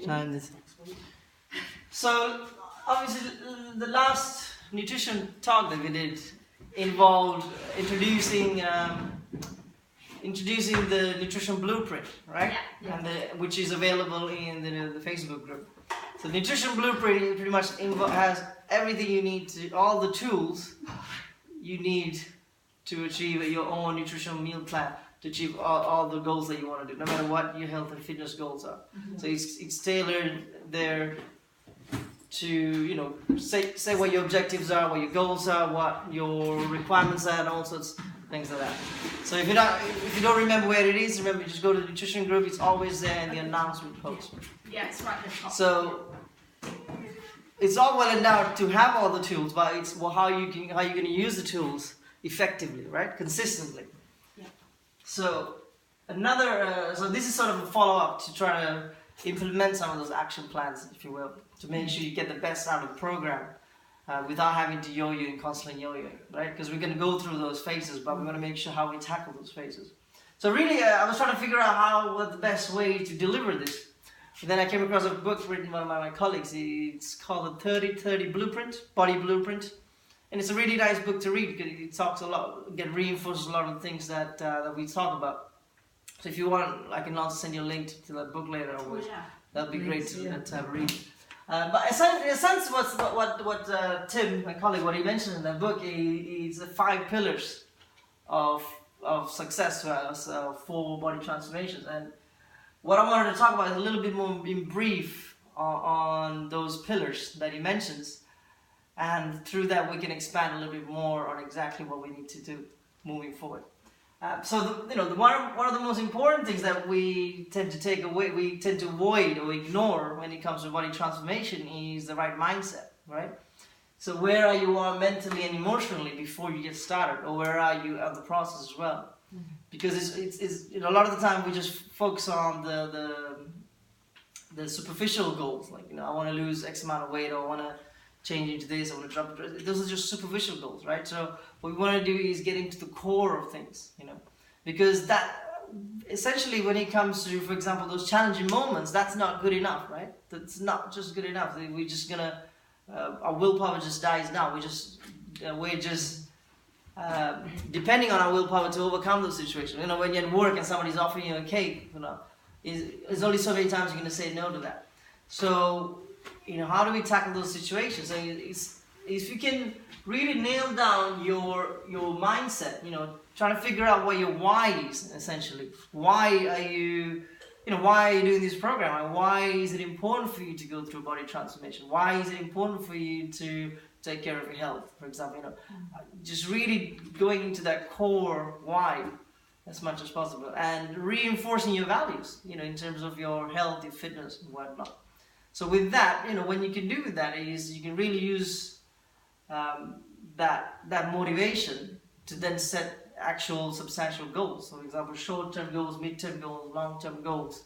time this. So obviously the last nutrition talk that we did involved introducing the nutrition blueprint, right? Yeah. And which is available in the Facebook group. So the nutrition blueprint pretty much has everything you need all the tools you need to achieve your own nutritional meal plan, to achieve all the goals that you want to do, no matter what your health and fitness goals are. Mm-hmm. So it's tailored there to say what your objectives are, what your goals are, what your requirements are, and all sorts of things like that. So if you don't remember where it is, remember just go to the nutrition group. It's always there in the announcement post. Yeah, it's right at the top. So it's all well and now to have all the tools, but it's how you're going to use the tools effectively, right? Consistently. Yeah. So so this is sort of a follow-up to try to implement some of those action plans, if you will, to make sure you get the best out of the program without having to yo-yo and constantly yo-yoing, right? Because we're going to go through those phases, but we want to make sure how we tackle those phases. So really, I was trying to figure out what the best way to deliver this. And then I came across a book written by my colleagues. It's called the 30-30 Blueprint, Body Blueprint. And it's a really nice book to read because it talks a lot, again, reinforces a lot of the things that we talk about. So if you want, I can also send you a link to that book later. Always. Yeah. That'd be great to have a read. But in a sense, what Tim, my colleague, what he mentioned in that book is the 5 pillars of success for body transformations. And what I wanted to talk about is a little bit more in brief on those pillars that he mentions. And through that, we can expand a little bit more on exactly what we need to do moving forward. One of the most important things that we tend to avoid or ignore when it comes to body transformation is the right mindset, right? So where are you mentally and emotionally before you get started, or where are you at the process as well? Mm-hmm. Because it's a lot of the time we just focus on the superficial goals, like I want to lose X amount of weight, or I want to change into this, I want to drop it. Those are just superficial goals, right? So what we want to do is get into the core of things, because that essentially when it comes to, for example, those challenging moments, that's not good enough, right? That's not just good enough. We're just gonna our willpower just dies down. We're just depending on our willpower to overcome those situations. When you're at work and somebody's offering you a cake, there's only so many times you're gonna say no to that. So how do we tackle those situations? So if you can really nail down your mindset, trying to figure out what your why is, essentially. Why are you doing this program? And why is it important for you to go through body transformation? Why is it important for you to take care of your health, for example? Just really going into that core why as much as possible and reinforcing your values, in terms of your health, your fitness, and whatnot. So with that, when you can do that is you can really use that motivation to then set actual substantial goals. So for example, short-term goals, mid-term goals, long-term goals.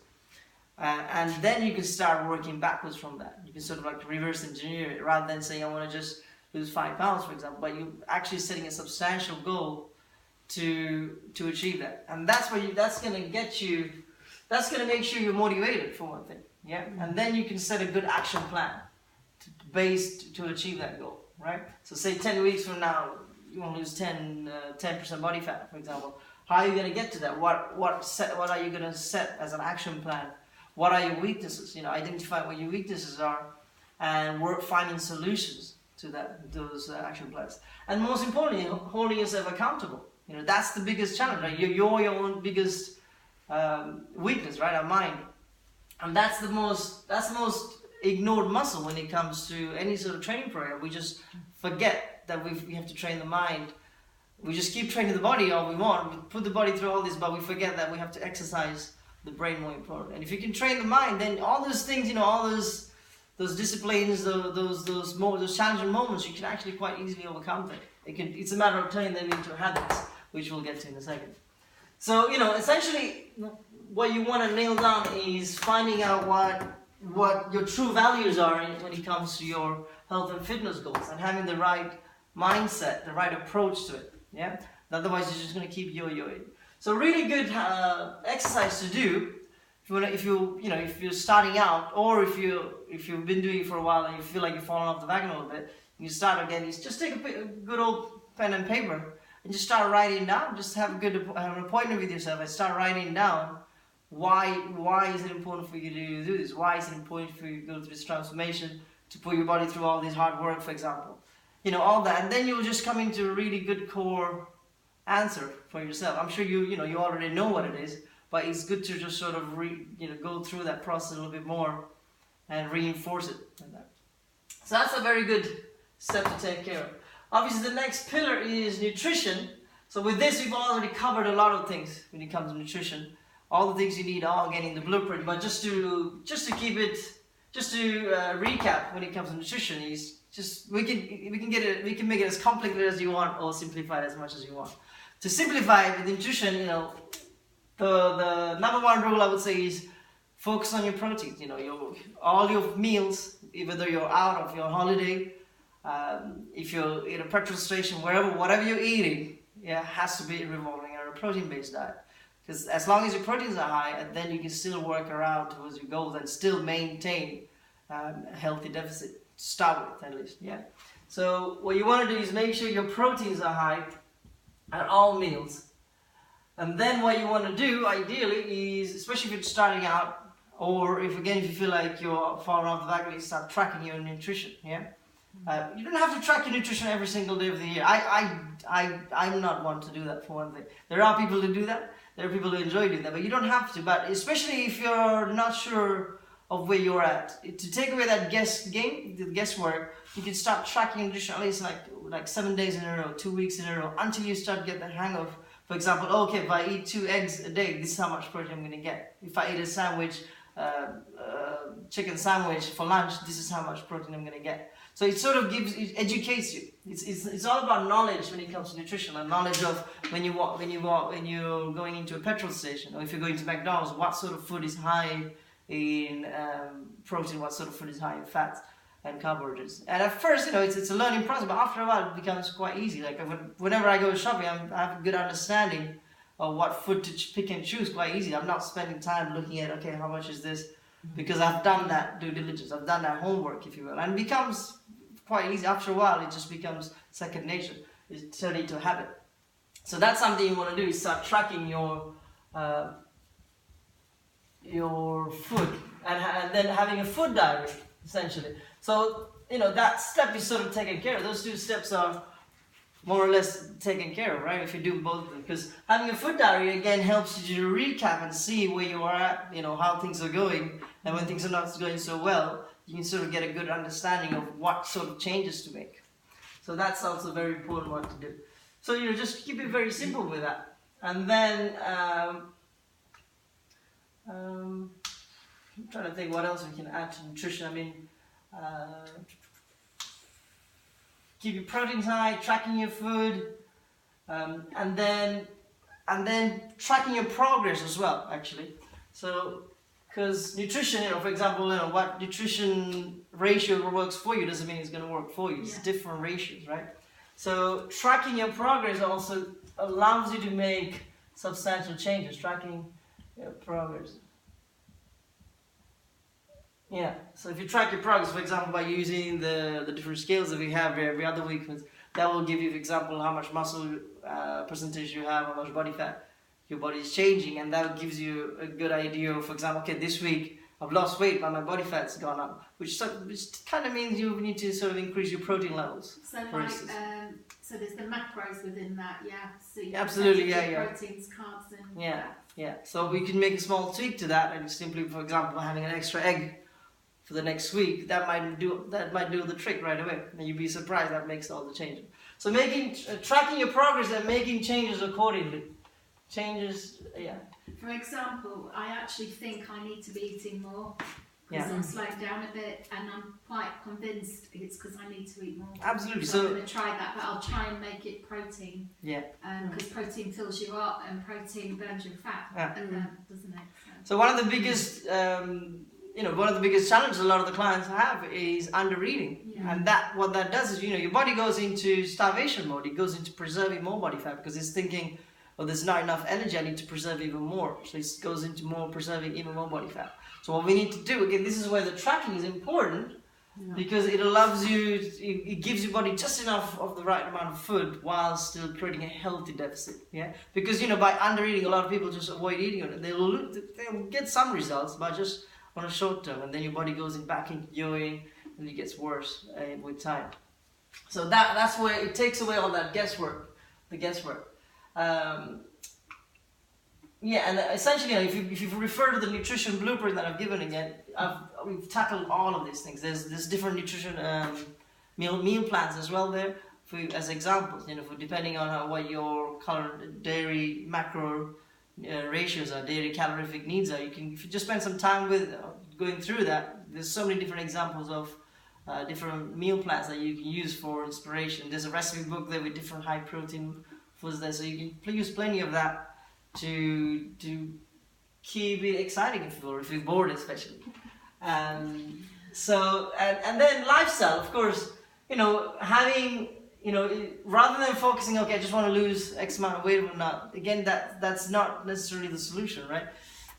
And then you can start working backwards from that. You can sort of like reverse engineer it rather than saying I want to just lose 5 pounds, for example, but you're actually setting a substantial goal to achieve that. And that's going to make sure you're motivated for one thing. Yeah, and then you can set a good action plan to achieve that goal, right? So say 10 weeks from now, you want to lose 10% body fat, for example. How are you going to get to that? What are you going to set as an action plan? What are your weaknesses? Identify what your weaknesses are, and work finding solutions to those action plans. And most importantly, holding yourself accountable. That's the biggest challenge, right? You're your own biggest weakness, right? Our mind. And that's the most ignored muscle when it comes to any sort of training program. We just forget that we have to train the mind. We just keep training the body all we want. We put the body through all this, but we forget that we have to exercise the brain more important. And if you can train the mind, then all those things, all those disciplines, those challenging moments, you can actually quite easily overcome them. It's a matter of turning them into habits, which we'll get to in a second. So, essentially, what you want to nail down is finding out what your true values are when it comes to your health and fitness goals, and having the right mindset, the right approach to it. Yeah. Otherwise, you're just going to keep yo-yoing. So, really good exercise to do if you're starting out, or if you've been doing it for a while and you feel like you're falling off the wagon a little bit, you start again. You just take a good old pen and paper and just start writing down. Just have an appointment with yourself and start writing down why is it important for you to do this? Why is it important for you to go through this transformation, to put your body through all this hard work, for example? All that, and then you'll just come into a really good core answer for yourself. I'm sure you already know what it is, but it's good to just sort of go through that process a little bit more and reinforce it. So that's a very good step to take care of. Obviously, the next pillar is nutrition. So with this, we've already covered a lot of things when it comes to nutrition. All the things you need are getting the blueprint, but just to recap, when it comes to nutrition, is just we can make it as complicated as you want or simplify it as much as you want. To simplify it with nutrition, the number one rule I would say is focus on your proteins. All your meals, whether you're out of your holiday, if you're in a petrol station, whatever you're eating, has to be revolving around a protein-based diet. Because as long as your proteins are high, and then you can still work around towards your goals and still maintain a healthy deficit to start with, at least. So what you want to do is make sure your proteins are high at all meals. And then what you want to do, ideally, is, especially if you're starting out, or if you feel like you're falling off the wagon, you start tracking your nutrition. You don't have to track your nutrition every single day of the year. I'm not one to do that, for one thing. There are people who do that. There are people who enjoy doing that, but you don't have to. But especially if you're not sure of where you're at, to take away that guesswork, you can start tracking nutrition at least like 7 days in a row, 2 weeks in a row, until you start to get the hang of, for example, okay, if I eat 2 eggs a day, this is how much protein I'm going to get. If I eat a sandwich, chicken sandwich for lunch, this is how much protein I'm going to get. So it sort of educates you. It's all about knowledge when it comes to nutrition, and knowledge of when you're going into a petrol station, or if you're going to McDonald's, what sort of food is high in protein, what sort of food is high in fats and carbohydrates. And at first, it's a learning process, but after a while, it becomes quite easy. Like whenever I go shopping, I have a good understanding of what food to pick and choose quite easy. I'm not spending time looking at, okay, how much is this? Because I've done that due diligence, I've done that homework, if you will, and it becomes quite easy. After a while, it just becomes second nature. It's turned into a habit. So that's something you want to do, is start tracking your food, and then having a food diary, essentially. So, that step is sort of taken care of. Those two steps are more or less taken care of, right? If you do both of them. Because having a food diary, again, helps you to recap and see where you are at, how things are going. And when things are not going so well, you can sort of get a good understanding of what sort of changes to make. So that's also very important what to do. So, just keep it very simple with that. And then, I'm trying to think what else we can add to nutrition. Keep your proteins high, tracking your food, and then tracking your progress as well, actually. So, because nutrition, for example, what nutrition ratio works for you doesn't mean it's going to work for you. It's different ratios, right? So tracking your progress also allows you to make substantial changes. Tracking your progress. So if you track your progress, for example, by using the different scales that we have every other week, that will give you, for example, how much muscle percentage you have, how much body fat your body is changing, and that gives you a good idea of, for example, okay, this week I've lost weight, but my body fat's gone up, which kind of means you need to sort of increase your protein levels. So so there's the macros within that, So you absolutely, proteins, carbs, and So we can make a small tweak to that, and simply, for example, having an extra egg for the next week, that might do the trick right away, and you'd be surprised that makes all the changes. So tracking your progress and making changes accordingly. For example, I actually think I need to be eating more because I'm slowing down a bit, and I'm quite convinced it's because I need to eat more. Absolutely. So I'm going to try that, but I'll try and make it protein. Because protein fills you up and protein burns your fat, doesn't it? So one of the biggest, one of the biggest challenges a lot of the clients have is under eating, and what that does is, your body goes into starvation mode. It goes into preserving more body fat because it's thinking, or there's not enough energy, I need to preserve even more. So it goes into more preserving even more body fat. So what we need to do, again, this is where the tracking is important, because it allows you, it gives your body just enough of the right amount of food while still creating a healthy deficit. Yeah, because by under eating, a lot of people just avoid eating it. They'll get some results, but just on a short term, and then your body goes back into yo-yoing, and it gets worse with time. So that's where it takes away all that guesswork, the guesswork. Yeah, and essentially, if you refer to the nutrition blueprint that I've given again, we've tackled all of these things. There's different nutrition meal plans as well there as examples. For depending on what your current dairy macro ratios are, dairy calorific needs are. If you just spend some time with going through that, there's so many different examples of different meal plans that you can use for inspiration. There's a recipe book there with different high protein foods there, so you can use plenty of that to keep it exciting if you're bored, especially. So and then lifestyle, of course, having rather than focusing, okay, I just want to lose X amount of weight or not. Again, that's not necessarily the solution, right?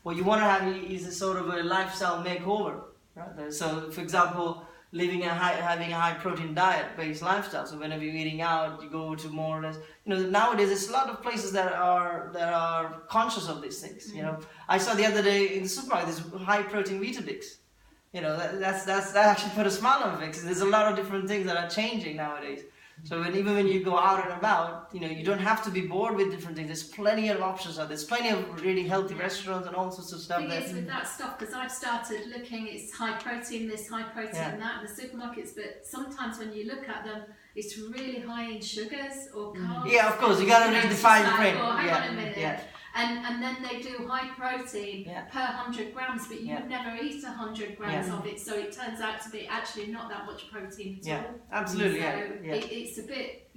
What you want to have is a sort of a lifestyle makeover, right? So, for example, having a high protein diet based lifestyle. So whenever you're eating out, you go to more or less. Nowadays there's a lot of places that are conscious of these things. I saw the other day in the supermarket there's high protein Weetabix. That actually put a smile on my face. There's a lot of different things that are changing nowadays. So even when you go out and about, you don't have to be bored with different things. There's plenty of options out there. There's plenty of really healthy restaurants and all sorts of stuff. The thing is with that stuff, because I've started looking, it's high protein this, high protein that in the supermarkets, but sometimes when you look at them, it's really high in sugars or carbs. Yeah, of course, you got to read the fine print. Oh, hang on a minute. And then they do high protein per 100 grams, but you would never eat 100 grams of it, so it turns out to be actually not that much protein at all. Absolutely. So it's a bit,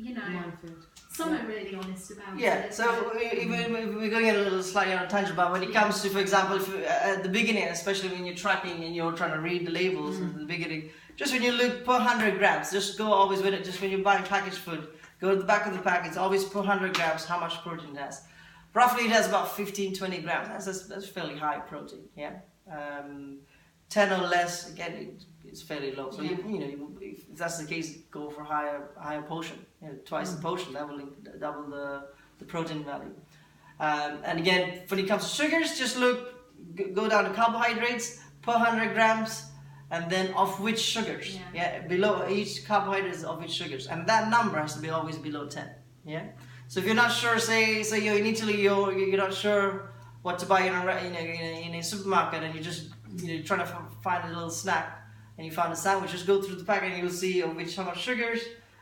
some are really honest about it. Yeah, so we're going a little slightly on a tangent, but when it comes to, for example, at the beginning, especially when you're tracking and you're trying to read the labels at the beginning, just when you look per 100 grams, just go always with it, just when you're buying packaged food, go to the back of the package, always per 100 grams how much protein it has. Roughly it has about 15-20 grams. That's fairly high protein, 10 or less, again, it's fairly low. So if that's the case, go for higher portion, twice the portion. That will double the protein value. And again, when it comes to sugars, just go down to carbohydrates per 100 grams, and then of which sugars. Below each carbohydrate is of which sugars, and that number has to be always below 10. So if you're not sure, say you're in Italy, you're not sure what to buy in a supermarket, and you're trying to find a little snack, and you found a sandwich, just go through the packet and you'll see how much sugars,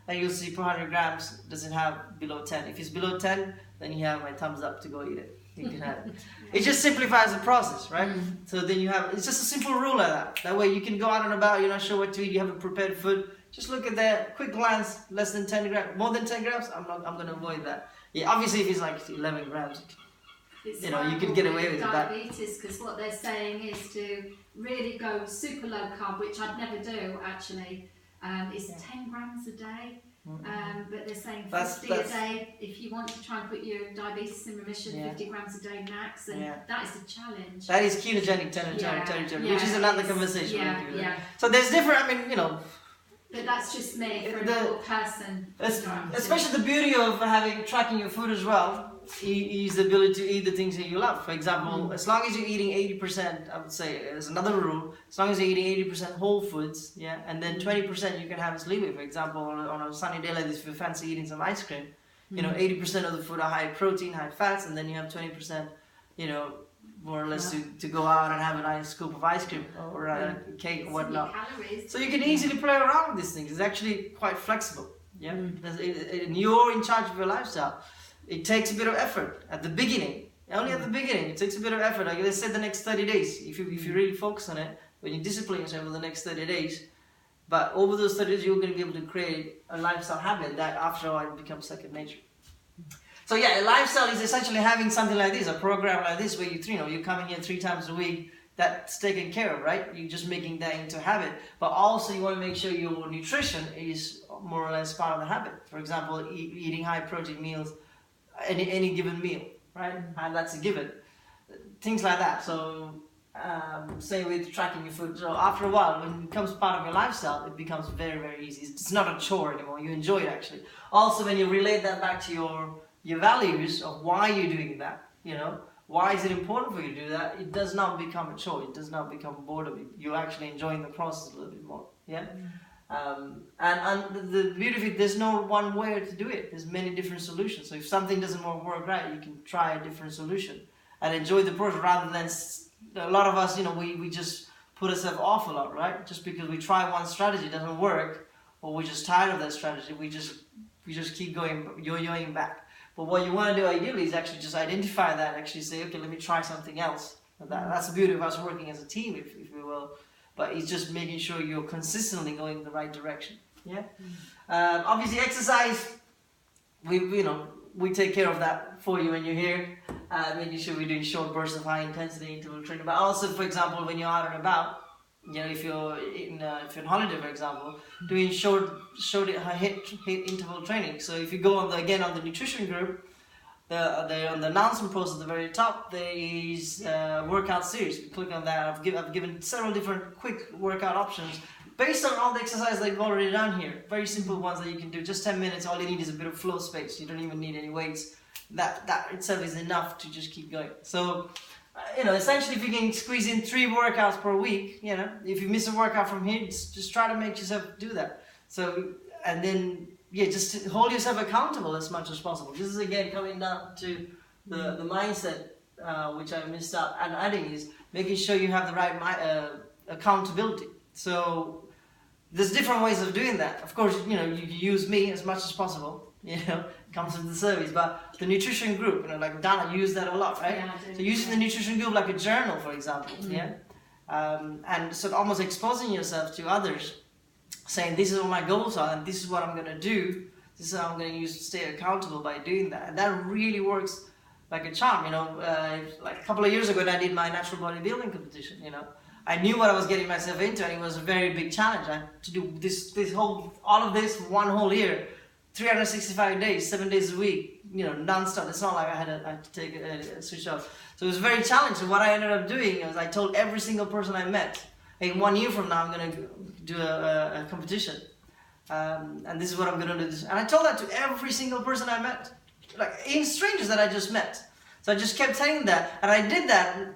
and you'll see per 100 grams does it have below 10. If it's below 10, then you have my thumbs up to go eat it. You can have it. It just simplifies the process, right? So then it's just a simple rule like that. That way you can go out and about, you're not sure what to eat, you haven't prepared food. Just look at that, quick glance, less than 10 grams, more than 10 grams, I'm going to avoid that. Obviously if it's like 11 grams, it's you can get away with diabetes, because what they're saying is to really go super low carb, which I'd never do actually, is 10 grams a day. But they're saying 50 a day. If you want to try and put your diabetes in remission, 50 grams a day max, and that is a challenge. That is ketogenic territory, which is another conversation. So there's different, But that's just me for a normal person. Especially the beauty of tracking your food as well is the ability to eat the things that you love. For example, as long as you're eating 80%, I would say, as another rule, as long as you're eating 80% whole foods, and then 20% you can have as leeway. For example, on a sunny day like this, if you fancy eating some ice cream, 80% of the food are high protein, high fats, and then you have 20%, more or less to go out and have a nice scoop of ice cream or a cake or whatnot. So you can easily play around with these things. It's actually quite flexible. And you're in charge of your lifestyle. It takes a bit of effort at the beginning. Only at the beginning, it takes a bit of effort. Like let's say the next 30 days, if you really focus on it, when you discipline yourself for the next 30 days, but over those 30 days, you're going to be able to create a lifestyle habit that after a while becomes second nature. So a lifestyle is essentially having something like this, a program like this, where you're coming here 3 times a week. That's taken care of, right? You're just making that into a habit. But also you want to make sure your nutrition is more or less part of the habit. For example, eating high protein meals any given meal, right? And that's a given. Things like that. So same with tracking your food. So after a while, when it becomes part of your lifestyle, it becomes very, very easy. It's not a chore anymore. You enjoy it actually. Also, when you relate that back to your values of why you're doing that, why is it important for you to do that? It does not become a chore. It does not become boredom. You're actually enjoying the process a little bit more. Yeah. And the beauty of it, there's no one way to do it. There's many different solutions. So if something doesn't work right, you can try a different solution and enjoy the process rather than a lot of us, we just put ourselves off a lot, right? Just because we try one strategy, it doesn't work, or we're just tired of that strategy, we just keep going, yo-yoing back. But what you want to do ideally is actually just identify that, actually say, okay, let me try something else. And that's the beauty of us working as a team, if we will. But it's just making sure you're consistently going in the right direction. Yeah. Obviously, exercise. We take care of that for you when you're here. Making sure we're doing short bursts of high intensity interval training. But also, for example, when you're out and about, if you're on holiday, for example, doing short hit interval training. So if you go on the nutrition group, on the announcement post at the very top, there is a workout series. If you click on that, I've given several different quick workout options based on all the exercises that you've already done here. Very simple ones that you can do. Just 10 minutes. All you need is a bit of flow space. You don't even need any weights. That itself is enough to just keep going. So, essentially, if you can squeeze in 3 workouts per week, if you miss a workout from here, just try to make yourself do that. So, and then, just hold yourself accountable as much as possible. This is again coming down to the mindset, which I missed out, and adding is making sure you have the right accountability. So, there's different ways of doing that. Of course, you use me as much as possible. Comes with the service, but the nutrition group, like Dana used that a lot, right? Yeah, so using the nutrition group like a journal, for example, and so almost exposing yourself to others, saying this is what my goals are and this is what I'm going to do, this is how I'm going to use to stay accountable by doing that, and that really works like a charm. Like a couple of years ago when I did my natural bodybuilding competition, I knew what I was getting myself into, and it was a very big challenge. I had to do all of this for one whole year. 365 days, 7 days a week, non-stop. It's not like I had to take a switch off. So it was very challenging. What I ended up doing is I told every single person I met, hey, 1 year from now I'm going to do a competition. And this is what I'm going to do. And I told that to every single person I met, like even strangers that I just met. So I just kept saying that. And I did that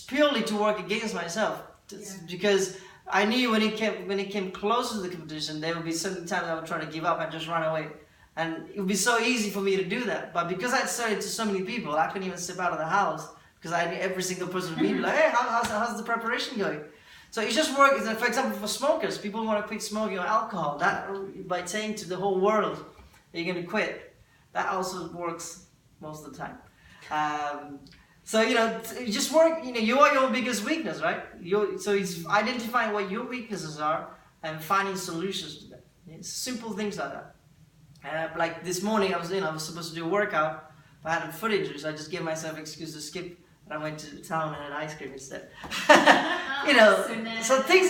purely to work against myself. Because I knew when it came closer to the competition, there would be certain times I would try to give up and just run away. And it would be so easy for me to do that. But because I'd said it to so many people, I couldn't even step out of the house because I knew every single person would be like, hey, how's the preparation going? So it just works. For example, for smokers, people want to quit smoking or alcohol. That by saying to the whole world that you're going to quit, that also works most of the time. So, you just work, you are your biggest weakness, right? So it's identifying what your weaknesses are and finding solutions to them. It's simple things like that. Like this morning, I was supposed to do a workout, but I had a foot injury, so I just gave myself an excuse to skip, and I went to town and had ice cream instead. So things,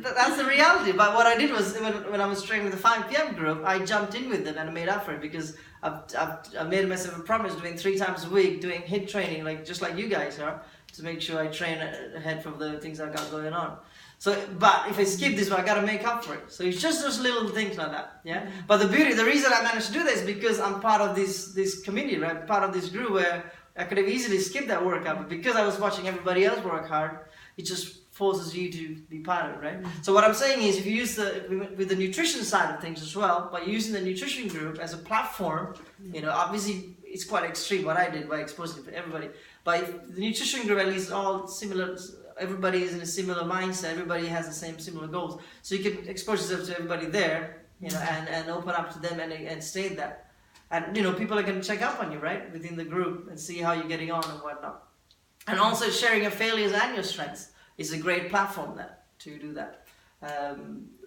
that's the reality. But what I did was, when I was training with the 5 PM group, I jumped in with them and made up for it because I've made myself a promise doing 3 times a week, doing HIIT training, just like you guys are, to make sure I train ahead from the things I've got going on. So, but if I skip this one, I got to make up for it. So it's just those little things like that, yeah. But the reason I managed to do this is because I'm part of this community, right? Part of this group where I could have easily skipped that workout, but because I was watching everybody else work hard, it just forces you to be part of it, right? So what I'm saying is, if you use with the nutrition side of things as well, by using the nutrition group as a platform, obviously it's quite extreme what I did by exposing it to everybody. But the nutrition group, at least all similar. Everybody is in a similar mindset. Everybody has the similar goals. So you can expose yourself to everybody there, and open up to them and stay there. And people are going to check up on you, right, within the group and see how you're getting on and whatnot. And also sharing your failures and your strengths is a great platform to do that.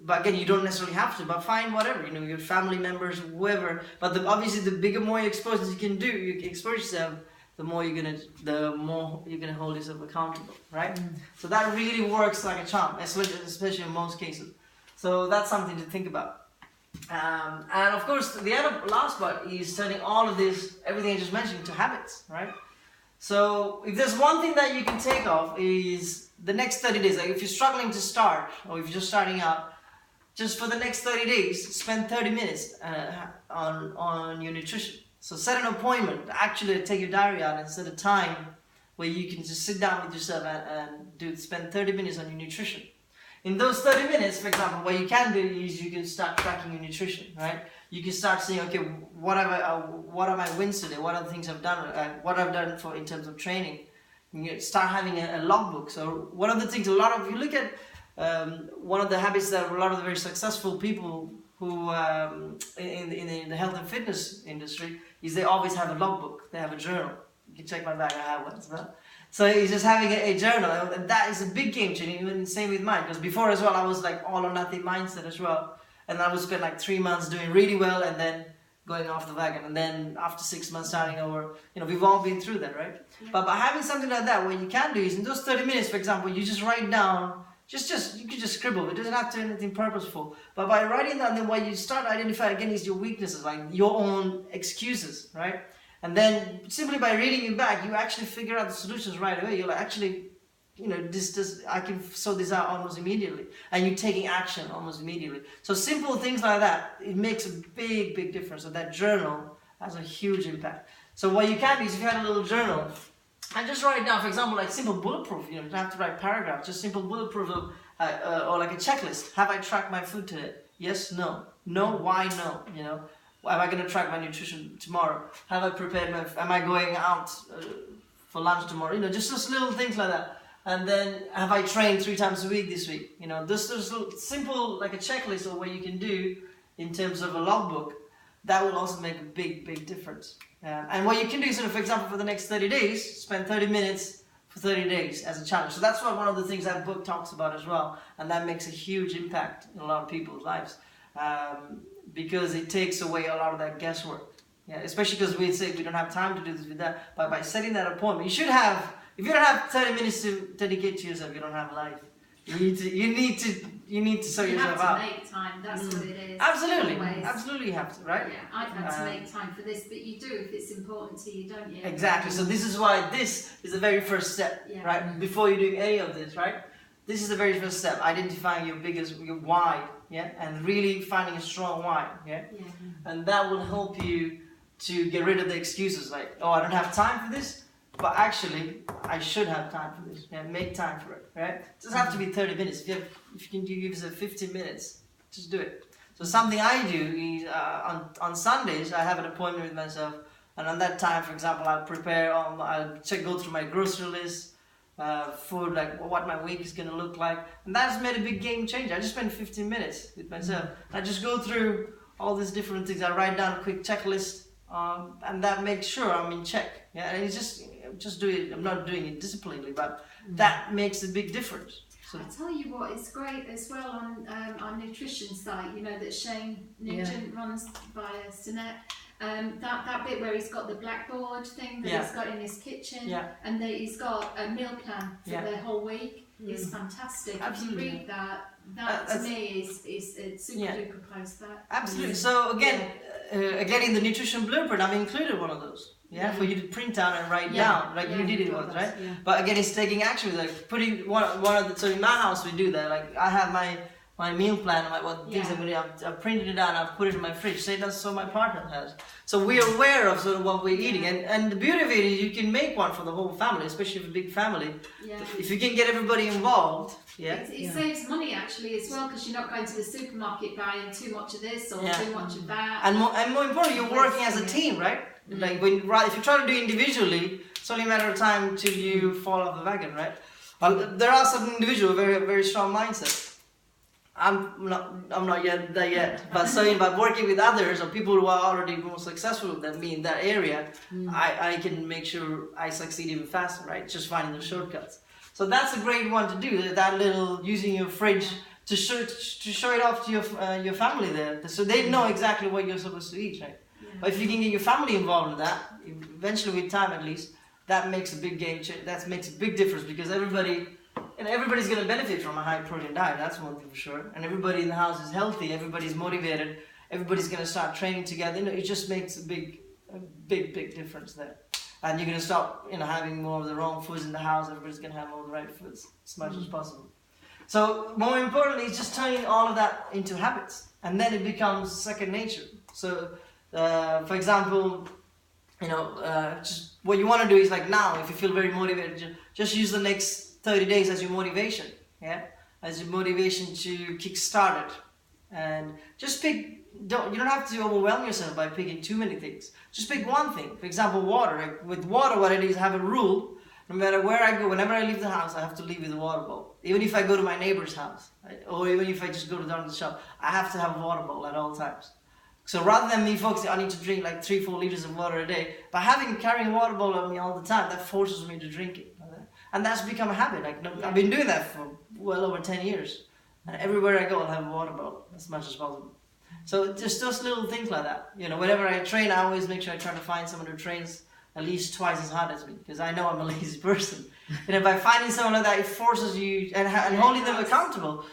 But again, you don't necessarily have to. But find whatever, your family members, whoever. But obviously, the bigger, more exposed you can do, you can expose yourself. The more you're gonna hold yourself accountable, right? So that really works like a charm, especially in most cases. So that's something to think about. And of course, the other last part is turning all of this, everything I just mentioned, into habits, right? So if there's one thing that you can take off is the next 30 days. Like if you're struggling to start, or if you're just starting out, just for the next 30 days, spend 30 minutes on your nutrition. So set an appointment, actually take your diary out and set a time where you can just sit down with yourself and spend 30 minutes on your nutrition. In those 30 minutes, for example, what you can do is you can start tracking your nutrition, right? You can start seeing, okay, what are my wins today? What are the things I've done? What I've done in terms of training. You start having a logbook. So one of the things, if you look at one of the habits that a lot of the very successful people who in the health and fitness industry is they always have a logbook. They have a journal. You can check my bag. I have one as well. So he's just having a journal, and that is a big game changer. Even same with mine, because before as well I was like all or nothing mindset as well, and I was spent like 3 months doing really well, and then going off the wagon, and then after 6 months starting over. We've all been through that, right? Yeah. But by having something like that, what you can do is in those 30 minutes, for example, you just write down. You can just scribble. It doesn't have to be anything purposeful. But by writing down, then what you start identifying again is your weaknesses, like your own excuses, right? And then simply by reading it back, you actually figure out the solutions right away. You're like, actually, I can sort this out almost immediately. And you're taking action almost immediately. So simple things like that, it makes a big, big difference. So that journal has a huge impact. So what you can do is if you had a little journal, and just write down, for example, like simple bulletproof. You don't have to write paragraphs. Just simple bulletproof, or like a checklist. Have I tracked my food today? Yes, no. No, why no? Am I going to track my nutrition tomorrow? Have I prepared am I going out for lunch tomorrow? Just those little things like that. And then, have I trained 3 times a week this week? This simple, like a checklist of what you can do in terms of a logbook. That will also make a big, big difference. And what you can do is, for example, for the next 30 days, spend 30 minutes for 30 days as a challenge. So that's one of the things that book talks about as well. And that makes a huge impact in a lot of people's lives. Because it takes away a lot of that guesswork. Yeah, especially because we say we don't have time to do this with that. But by setting that appointment, if you don't have 30 minutes to dedicate to yourself, you don't have life. You need to sort yourself out. You have to make time, that's what it is. Absolutely. Always. Absolutely you have to, right? Yeah, I've had to make time for this, but you do if it's important to you, don't you? Exactly. So this is why this is the very first step, right? Before you do any of this, right? This is the very first step, identifying your why, and really finding a strong why, and that will help you to get rid of the excuses like, oh, I don't have time for this, but actually, I should have time for this. Make time for it, right? It doesn't have to be 30 minutes. If you can give yourself 15 minutes, just do it. So something I do is on Sundays, I have an appointment with myself, and on that time, for example, I'll prepare, I'll go through my grocery list, food, like what my week is going to look like, and that's made a big game changer. I just spend 15 minutes with myself. I just go through all these different things. I write down a quick checklist, and that makes sure I'm in check. And it's just do it. I'm not doing it disciplinedly, but that makes a big difference. So I tell you what, it's great as well on our nutrition site. That Shane Nugent runs via Sinet. That bit where he's got the blackboard thing that he's got in his kitchen, and that he's got a meal plan for the whole week. It's fantastic. Absolutely. If you read that to me is super duper close. That absolutely. So again, in the nutrition blueprint, I've included one of those. For you to print out and write down, like you did it once, right? Yeah. But again, it's taking action, like putting one of the. So in my house, we do that. Like I have my meal plan, what things I'm going to do. I've printed it out, I've put it in my fridge. Say that's so my partner has. So we're aware of sort of what we're eating, and the beauty of it is you can make one for the whole family, especially if a big family. Yeah. If you can get everybody involved, it saves money actually as well, because you're not going to the supermarket buying too much of this or too much of that. And more importantly, you're working as a team, right? Like if you try to do it individually, it's only a matter of time till you fall off the wagon, right? But there are some individuals with very, very strong mindsets. I'm not yet there yet, but by working with others or people who are already more successful than me in that area, I can make sure I succeed even faster, right? Just finding the shortcuts. So that's a great one to do. That little using your fridge to show it off to your family there, so they know exactly what you're supposed to eat, right? Yeah. But if you can get your family involved in that, eventually with time at least, that makes a big game change. That makes a big difference because everybody's going to benefit from a high protein diet. That's one thing for sure. And everybody in the house is healthy. Everybody's motivated. everybody's going to start training together. It just makes a big difference there. And you're going to stop, having more of the wrong foods in the house. Everybody's going to have all the right foods as much as possible. So more importantly, it's just turning all of that into habits, and then it becomes second nature. So, for example, just what you want to do is like now, if you feel very motivated, just use the next 30 days as your motivation, as your motivation to kickstart it, and just pick. You don't have to overwhelm yourself by picking too many things. Just pick one thing. For example, water. Like with water, what it is, I have a rule. No matter where I go, whenever I leave the house, I have to leave with a water bowl. Even if I go to my neighbor's house, right? Or even if I just go down to the shop, I have to have a water bowl at all times. So rather than me focusing, I need to drink like 3-4 liters of water a day, by carrying a water bowl on me all the time, that forces me to drink it. And that's become a habit. I've been doing that for well over 10 years. And everywhere I go, I'll have a water bowl as much as possible. So just those little things like that. Whenever I train, I always make sure I try to find someone who trains at least twice as hard as me, because I know I'm a lazy person. By finding someone like that, it forces you and holding them accountable.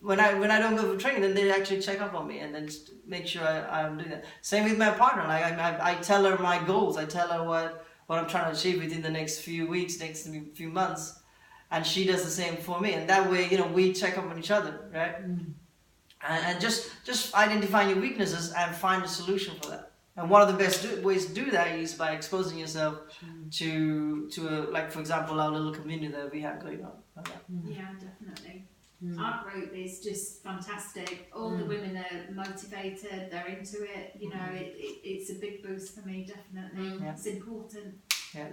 When I don't go for training, then they actually check up on me and then just make sure I'm doing that. Same with my partner. I tell her my goals. I tell her what I'm trying to achieve within the next few weeks, next few months, and she does the same for me. And that way, we check up on each other, right? And just identifying your weaknesses and find a solution for that. And one of the best ways to do that is by exposing yourself to like, for example, our little community that we have going on. Yeah, definitely. Our group is just fantastic. All the women are motivated, they're into it. It's a big boost for me, definitely. It's important. Yeah,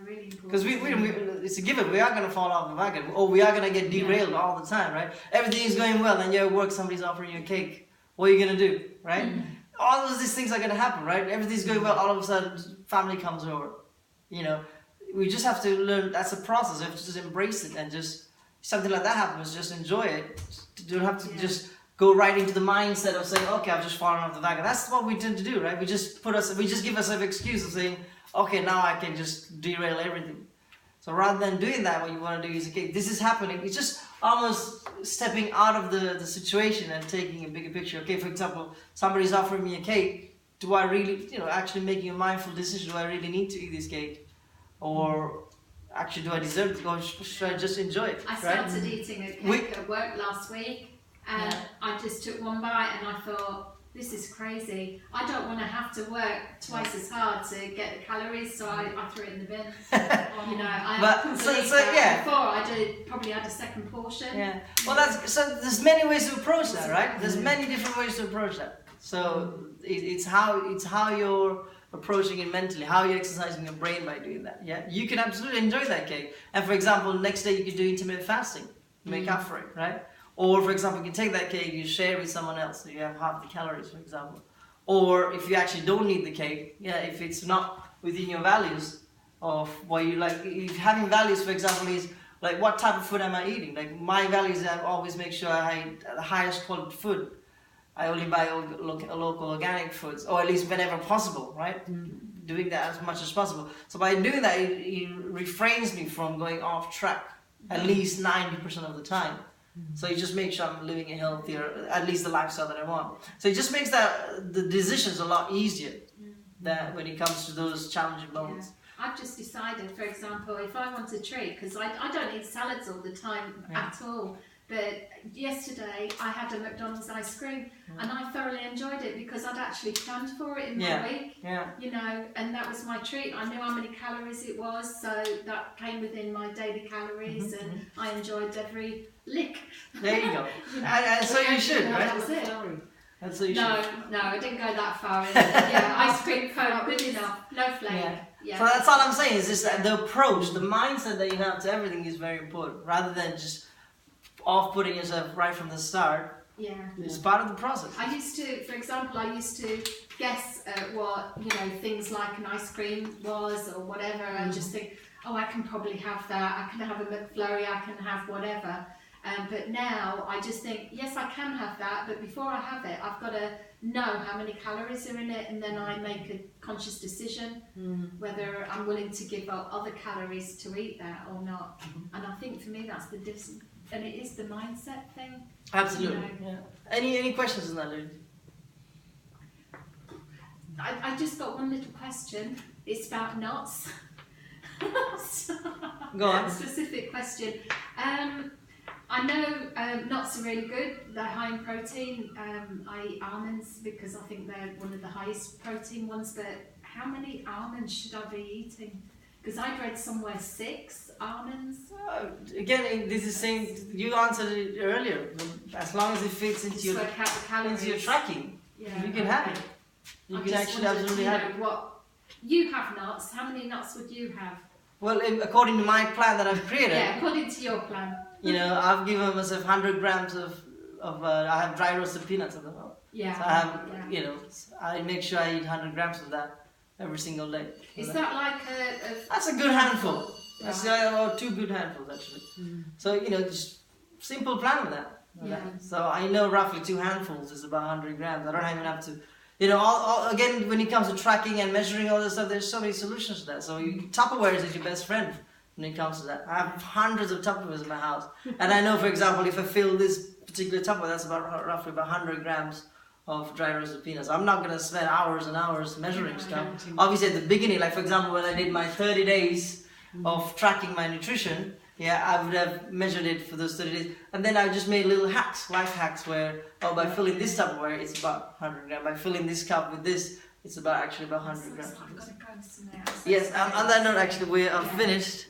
really important. Because it's a given. We are going to fall off the wagon, or we are going to get derailed all the time, right? Everything is going well, and you're at work, somebody's offering you a cake. What are you going to do, right? All of these things are going to happen, right? Everything's going well, all of a sudden, family comes over. We just have to learn. That's a process. We have to just embrace it, and just something like that happens, just enjoy it. You don't have to just go right into the mindset of saying, okay, I've just fallen off the wagon. That's what we tend to do, right? We just give ourselves an excuse of saying, okay, now I can just derail everything. So rather than doing that, what you want to do is, okay, this is happening. It's just almost stepping out of the situation and taking a bigger picture. Okay, for example, somebody's offering me a cake. Do I really, actually making a mindful decision, do I really need to eat this cake? Or actually, do I deserve it? Or should I just enjoy it? I started eating a cake at work last week, and I just took one bite and I thought, this is crazy. I don't want to have to work twice as hard to get the calories, so I threw it in the bin. Before I probably had a second portion. Yeah. Well, there's many ways to approach that, right? There's many different ways to approach that. So it's how you're approaching it mentally, how you're exercising your brain by doing that. Yeah, you can absolutely enjoy that cake. And for example, next day you could do intermittent fasting, make up for it, right? Or for example, you can take that cake, you share with someone else, so you have half the calories, for example. Or if you actually don't need the cake, if it's not within your values of what you like, if having values, for example, is like, what type of food am I eating? Like my values, I always make sure I eat the highest quality food. I only buy local organic foods, or at least whenever possible, right? Doing that as much as possible. So by doing that, it refrains me from going off track at least 90% of the time. So it just makes sure I'm living a healthier, at least the lifestyle that I want. So it just makes the decisions a lot easier that when it comes to those challenging moments. I've just decided, for example, if I want a treat, because I don't eat salads all the time at all, but yesterday I had a McDonald's ice cream and I thoroughly enjoyed it because I'd actually planned for it in my week, and that was my treat. I knew how many calories it was, so that came within my daily calories, and I enjoyed every lick. There you go. And so you should, right? That was it. And so you no, I didn't go that far. Ice cream cone, good enough, no flake. Yeah. So that's all I'm saying, is just that the approach, the mindset that you have to everything is very important, rather than just off-putting yourself right from the start. It's part of the process. I used to, for example, guess what things like an ice cream was or whatever, and just think, I can probably have that. I can have a McFlurry. I can have whatever. But now I just think, yes, I can have that, but before I have it, I've got to know how many calories are in it, and then I make a conscious decision whether I'm willing to give up other calories to eat that or not. And I think for me that's and it is the mindset thing. Absolutely. Any questions on that, Lily? I just got one little question. It's about nuts. Go on. Specific question. I know nuts are really good. They're high in protein. I eat almonds because I think they're one of the highest protein ones. But how many almonds should I be eating? Because I read somewhere 6 almonds. Again, this is saying, you answered it earlier. As long as it fits into your tracking, you can have it. You can actually absolutely have it. What you have nuts. How many nuts would you have? Well, according to my plan that I've created. Yeah, according to your plan. You know, I've given myself 100 grams of I have dry roasted peanuts at the moment. Yeah. So I have, you know, I make sure I eat 100 grams of that every single day. Is that like That's a good handful. That's about 2 good handfuls actually. So, you know, just simple plan with that. So I know roughly 2 handfuls is about 100 grams. I don't even have to, you know, again, when it comes to tracking and measuring all this stuff, there's so many solutions to that. So Tupperware is your best friend when it comes to that. I have hundreds of Tupperwares in my house. And I know, for example, if I fill this particular Tupperware, that's about roughly about 100 grams of dry roasted peanuts. I'm not going to spend hours and hours measuring stuff. Obviously at the beginning, like for example, when I did my 30 days of tracking my nutrition, I would have measured it for those 30 days. And then I just made little hacks, life hacks, where, by filling this Tupperware, it's about 100 grams. By filling this cup with this, it's about 100 grams. I've got to go Yes, on that note, actually, we are finished.